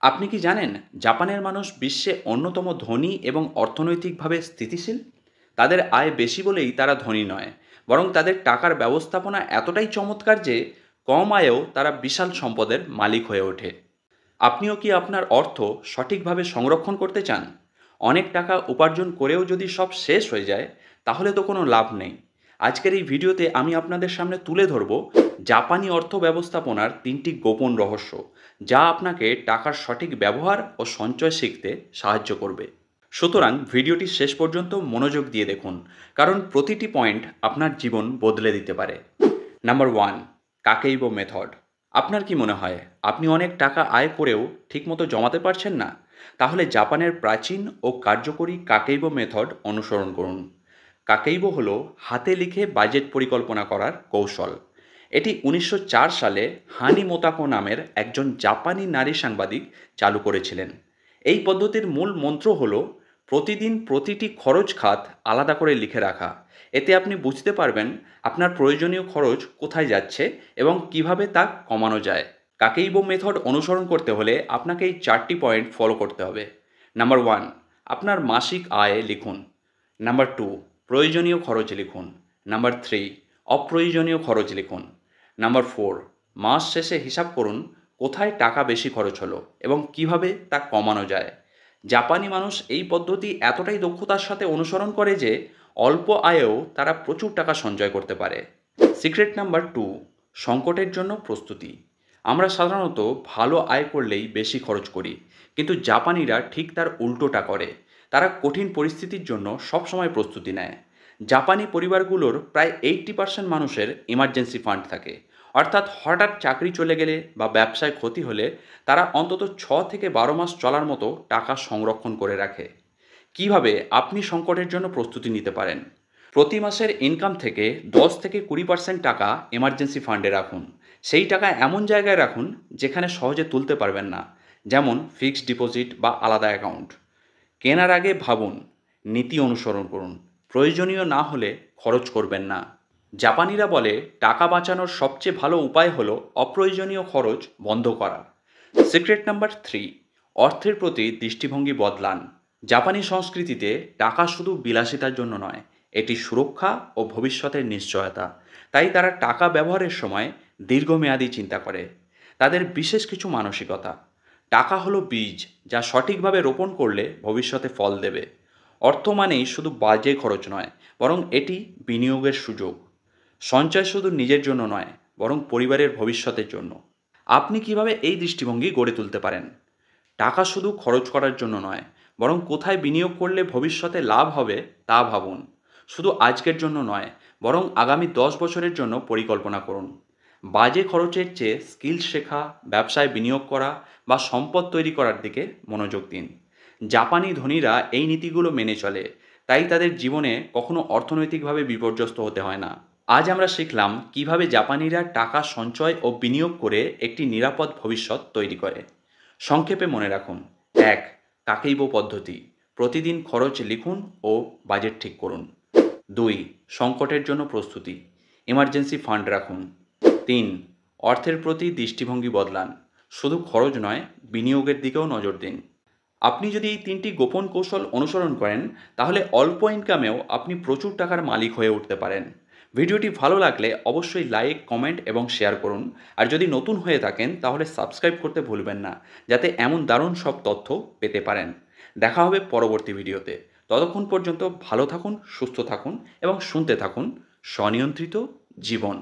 আপনি কি জানেন জাপানের মানুষ বিশ্বে অন্যতম ধনী এবং অর্থনৈতিকভাবে স্থিতিশীল? তাদের আয় বেশি বলেই তারা ধনী নয়, বরং তাদের টাকার ব্যবস্থাপনা এতটাই চমৎকার যে কম আয়েও তারা বিশাল সম্পদের মালিক হয়ে ওঠে। আপনিও কি আপনার অর্থ সঠিকভাবে সংরক্ষণ করতে চান? অনেক টাকা উপার্জন করেও যদি সব শেষ হয়ে যায়, তাহলে তো কোনো লাভ নেই। আজকের এই ভিডিওতে আমি আপনাদের সামনে তুলে ধরব জাপানি অর্থ ব্যবস্থাপনার ৩টি গোপন রহস্য, যা আপনাকে টাকার সঠিক ব্যবহার ও সঞ্চয় শিখতে সাহায্য করবে। সুতরাং ভিডিওটি শেষ পর্যন্ত মনোযোগ দিয়ে দেখুন, কারণ প্রতিটি পয়েন্ট আপনার জীবন বদলে দিতে পারে। Number 1, Kakeibo method. আপনার কি মনে হয় আপনি অনেক টাকা আয় করেও ঠিকমতো জমাতে পারছেন না? তাহলে জাপানের প্রাচীন ও কার্যকরী কাকেইবো মেথড অনুসরণ করুন। কাকেইবো হলো হাতে লিখে বাজেট পরিকল্পনা করার কৌশল। এটি ১৯০৪ সালে হানি মোতাকো নামের একজন জাপানি নারী সাংবাদিক চালু করেছিলেন। এই পদ্ধতির মূল মন্ত্র হলো প্রতিদিন প্রতিটি খরচ খাত আলাদা করে লিখে রাখা। এতে আপনি বুঝতে পারবেন আপনার প্রয়োজনীয় খরচ কোথায় যাচ্ছে এবং কিভাবে তা কমানো যায়। কাকেইবো মেথড অনুসরণ করতে হলে আপনাকে এই 4টি পয়েন্ট ফলো করতে হবে। নাম্বার 1, আপনার মাসিক আয় লিখুন। নাম্বার 2, প্রয়োজনীয় খরচ লিখুন। নাম্বার 3, অপ্রয়োজনীয় খরচ লিখুন। নাম্বার 4, মাস শেষে হিসাব করুন কোথায় টাকা বেশি খরচ হলো এবং কিভাবে তা কমানো যায়। জাপানি মানুষ এই পদ্ধতি এতটাই দক্ষতার সাথে অনুসরণ করে যে অল্প আয়েও তারা প্রচুর টাকা সঞ্চয় করতে পারে। সিক্রেট নাম্বার 2, সংকটের জন্য প্রস্তুতি। আমরা সাধারণত ভালো আয় করলেই বেশি খরচ করি, কিন্তু জাপানিরা ঠিক তার উল্টোটা করে। তারা কঠিন পরিস্থিতির জন্য সবসময় প্রস্তুতি নেয়। জাপানি পরিবারগুলোর প্রায় 80% মানুষের ইমার্জেন্সি ফান্ড থাকে, অর্থাৎ হঠাৎ চাকরি চলে গেলে বা ব্যবসায় ক্ষতি হলে তারা অন্তত 6 থেকে 12 মাস চলার মতো টাকা সংরক্ষণ করে রাখে। কিভাবে আপনি সংকটের জন্য প্রস্তুতি নিতে পারেন? প্রতি মাসের ইনকাম থেকে 10 থেকে 20% টাকা এমার্জেন্সি ফান্ডে রাখুন। সেই টাকা এমন জায়গায় রাখুন যেখানে সহজে তুলতে পারবেন না, যেমন ফিক্সড ডিপোজিট বা আলাদা অ্যাকাউন্ট। কেনার আগে ভাবুন, নীতি অনুসরণ করুন, প্রয়োজনীয় না হলে খরচ করবেন না। জাপানিরা বলে টাকা বাঁচানোর সবচেয়ে ভালো উপায় হলো অপ্রয়োজনীয় খরচ বন্ধ করা। সিক্রেট নাম্বার 3, অর্থের প্রতি দৃষ্টিভঙ্গি বদলান। জাপানি সংস্কৃতিতে টাকা শুধু বিলাসিতার জন্য নয়, এটি সুরক্ষা ও ভবিষ্যতের নিশ্চয়তা। তাই তারা টাকা ব্যবহারের সময় দীর্ঘমেয়াদী চিন্তা করে। তাদের বিশেষ কিছু মানসিকতা: টাকা হলো বীজ, যা সঠিকভাবে রোপণ করলে ভবিষ্যতে ফল দেবে। অর্থ মানেই শুধু বাজে খরচ নয়, বরং এটি বিনিয়োগের সুযোগ। সঞ্চয় শুধু নিজের জন্য নয়, বরং পরিবারের ভবিষ্যতের জন্য। আপনি কিভাবে এই দৃষ্টিভঙ্গি গড়ে তুলতে পারেন? টাকা শুধু খরচ করার জন্য নয়, বরং কোথায় বিনিয়োগ করলে ভবিষ্যতে লাভ হবে তা ভাবুন। শুধু আজকের জন্য নয়, বরং আগামী 10 বছরের জন্য পরিকল্পনা করুন। বাজে খরচের চেয়ে স্কিল শেখা, ব্যবসায় বিনিয়োগ করা বা সম্পদ তৈরি করার দিকে মনোযোগ দিন। জাপানি ধনীরা এই নীতিগুলো মেনে চলে, তাই তাদের জীবনে কখনো অর্থনৈতিকভাবে বিপর্যস্ত হতে হয় না। আজ আমরা শিখলাম কিভাবে জাপানিরা টাকা সঞ্চয় ও বিনিয়োগ করে একটি নিরাপদ ভবিষ্যৎ তৈরি করে। সংক্ষেপে মনে রাখুন: 1, কাকেইবো পদ্ধতি। প্রতিদিন খরচ লিখুন ও বাজেট ঠিক করুন। 2, সংকটের জন্য প্রস্তুতি। ইমার্জেন্সি ফান্ড রাখুন। 3, অর্থের প্রতি দৃষ্টিভঙ্গি বদলান। শুধু খরচ নয়, বিনিয়োগের দিকেও নজর দিন। আপনি যদি এই 3টি গোপন কৌশল অনুসরণ করেন, তাহলে অল্প ইনকামেও আপনি প্রচুর টাকার মালিক হয়ে উঠতে পারেন। ভিডিওটি ভালো লাগলে অবশ্যই লাইক, কমেন্ট এবং শেয়ার করুন। আর যদি নতুন হয়ে থাকেন তাহলে সাবস্ক্রাইব করতে ভুলবেন না, যাতে এমন দারুণ সব তথ্য পেতে পারেন। দেখা হবে পরবর্তী ভিডিওতে। ততক্ষণ পর্যন্ত ভালো থাকুন, সুস্থ থাকুন এবং শুনতে থাকুন স্বনিয়ন্ত্রিত জীবন।